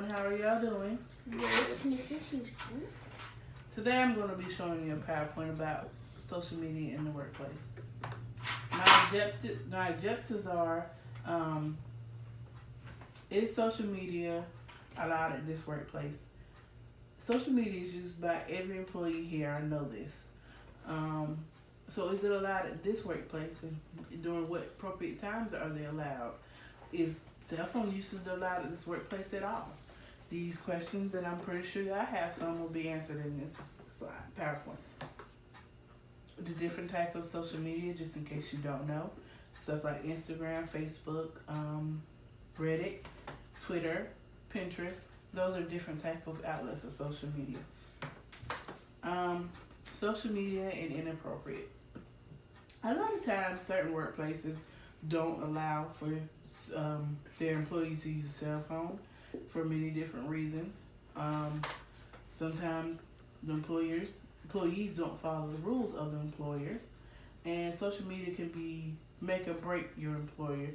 everyone. How are y'all doing? It's Mrs. Houston. Today I'm going to be showing you a PowerPoint about social media in the workplace. My objectives are, is social media allowed at this workplace? Social media is used by every employee here. I know this. So is it allowed at this workplace? And during what appropriate times are they allowed? Is cell phone usage allowed at this workplace at all? These questions, and I'm pretty sure I have some, will be answered in this slide, PowerPoint. The different types of social media, just in case you don't know, stuff like Instagram, Facebook, Reddit, Twitter, Pinterest. Those are different types of outlets of social media. Social media and inappropriate. A lot of times, certain workplaces don't allow for their employees to use a cell phone for many different reasons. Sometimes the employees don't follow the rules of the employers, and social media can make or break your employer.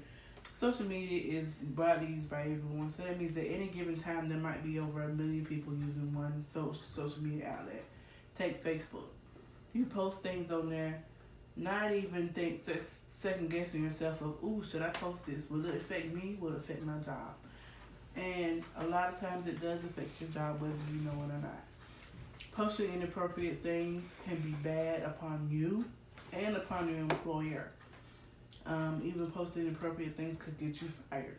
Social media is widely used by everyone, so that means at any given time there might be over 1 million people using one social media outlet. Take Facebook. You post things on there, not even second guessing yourself of, ooh, should I post this? Will it affect me? Will it affect my job? And a lot of times it does affect your job whether you know it or not. Posting inappropriate things can be bad upon you and upon your employer. Even posting inappropriate things could get you fired.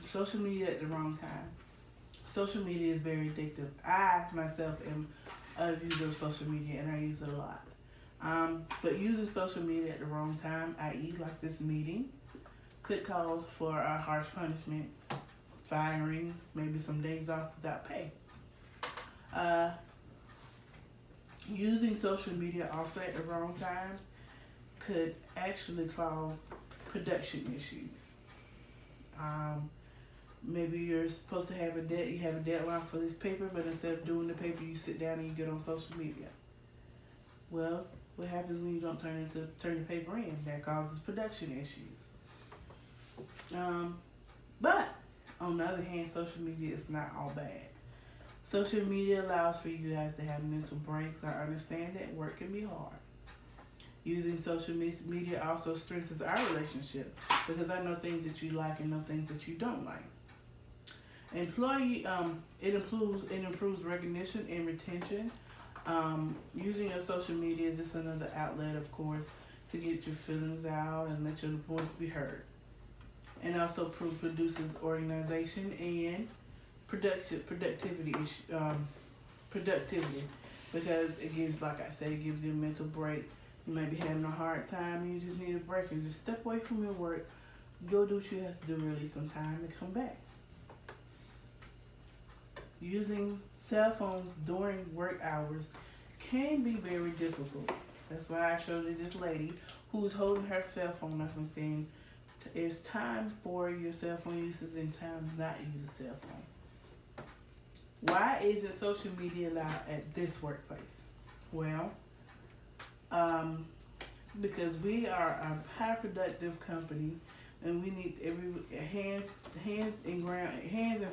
Social media at the wrong time. Social media is very addictive. I, myself, am a user of social media, and I use it a lot. But using social media at the wrong time, i.e. like this meeting, could cause for a harsh punishment, firing, maybe some days off without pay. Using social media also at the wrong times could actually cause production issues. Maybe you're supposed to have you have a deadline for this paper, but instead of doing the paper, you sit down and you get on social media. Well, what happens when you don't turn the paper in? That causes production issues. But on the other hand, social media is not all bad. Social media allows for you guys to have mental breaks. I understand that work can be hard. Using social media also strengthens our relationship because I know things that you like and know things that you don't like. It improves recognition and retention. Using your social media is just another outlet, of course, to get your feelings out and let your voice be heard. And also produces organization and productivity, because it gives, like I said, it gives you a mental break. You might be having a hard time and you just need a break, and just step away from your work, go do what you have to do, release some time, and come back. Using cell phones during work hours can be very difficult. That's why I showed you this lady who was holding her cell phone up and saying, there's time for your cell phone usage and time not to use a cell phone. Why isn't social media allowed at this workplace? Well, because we are a high productive company, and we need every hands and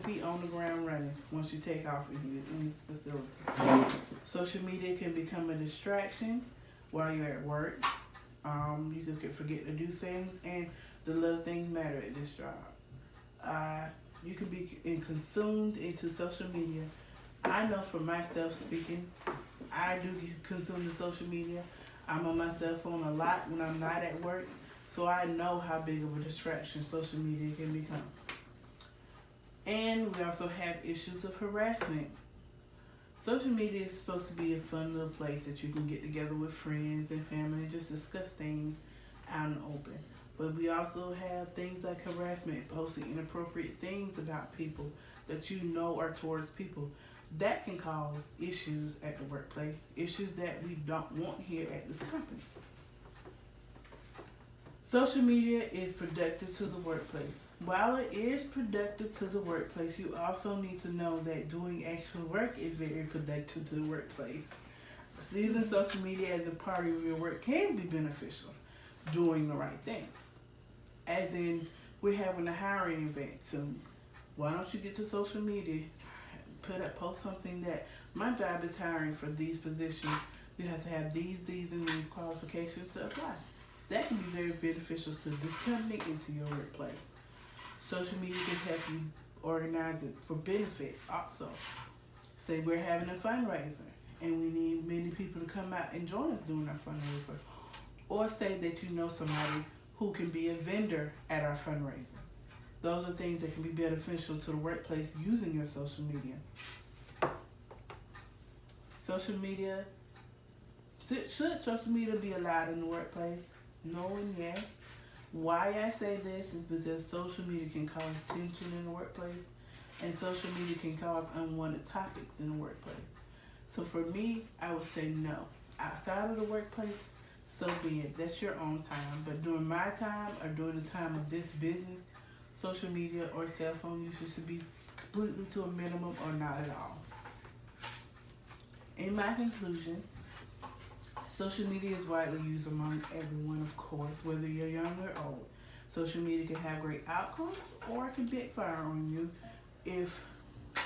feet on the ground running once you take off in this facility. Social media can become a distraction while you're at work. You could forget to do things, and the little things matter at this job. You can be consumed into social media. I know for myself speaking, I do get consumed in social media. I'm on my cell phone a lot when I'm not at work, so I know how big of a distraction social media can become. And we also have issues of harassment. Social media is supposed to be a fun little place that you can get together with friends and family and just discuss things out in the open. But we also have things like harassment, posting inappropriate things about people that you know are towards people. That can cause issues at the workplace, issues that we don't want here at this company. Social media is productive to the workplace. While it is productive to the workplace, you also need to know that doing actual work is very productive to the workplace. Using social media as a part of your work can be beneficial, doing the right things. As in, we're having a hiring event soon. Why don't you get to social media, post something that my job is hiring for these positions. You have to have these, and these qualifications to apply. That can be very beneficial to this company and to your workplace. Social media can help you organize it for benefits also. Say we're having a fundraiser and we need many people to come out and join us during our fundraiser. Or say that you know somebody who can be a vendor at our fundraiser. Those are things that can be beneficial to the workplace using your social media. Social media, should social media be allowed in the workplace? No and yes. Why I say this is because social media can cause tension in the workplace, and social media can cause unwanted topics in the workplace. So for me, I would say no. Outside of the workplace, so be it. That's your own time. But during my time or during the time of this business, social media or cell phone usage should be completely to a minimum or not at all. In my conclusion, social media is widely used among everyone, of course, whether you're young or old. Social media can have great outcomes, or it can backfire on you,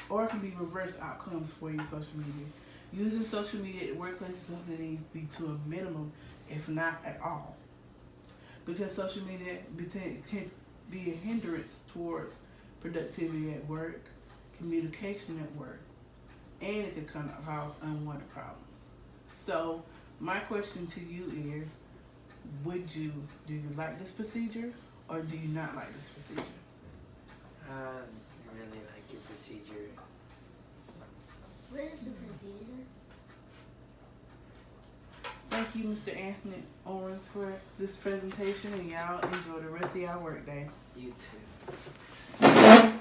or it can be reverse outcomes for your social media. Using social media at workplace is something that needs to be to a minimum, if not at all, because social media can be a hindrance towards productivity at work, communication at work, and it can cause unwanted problems. So my question to you is, do you like this procedure or do you not like this procedure? I really like your procedure. What is the procedure? Thank you, Mr. Anthony Owens, for this presentation, and y'all enjoy the rest of y'all work day. You too.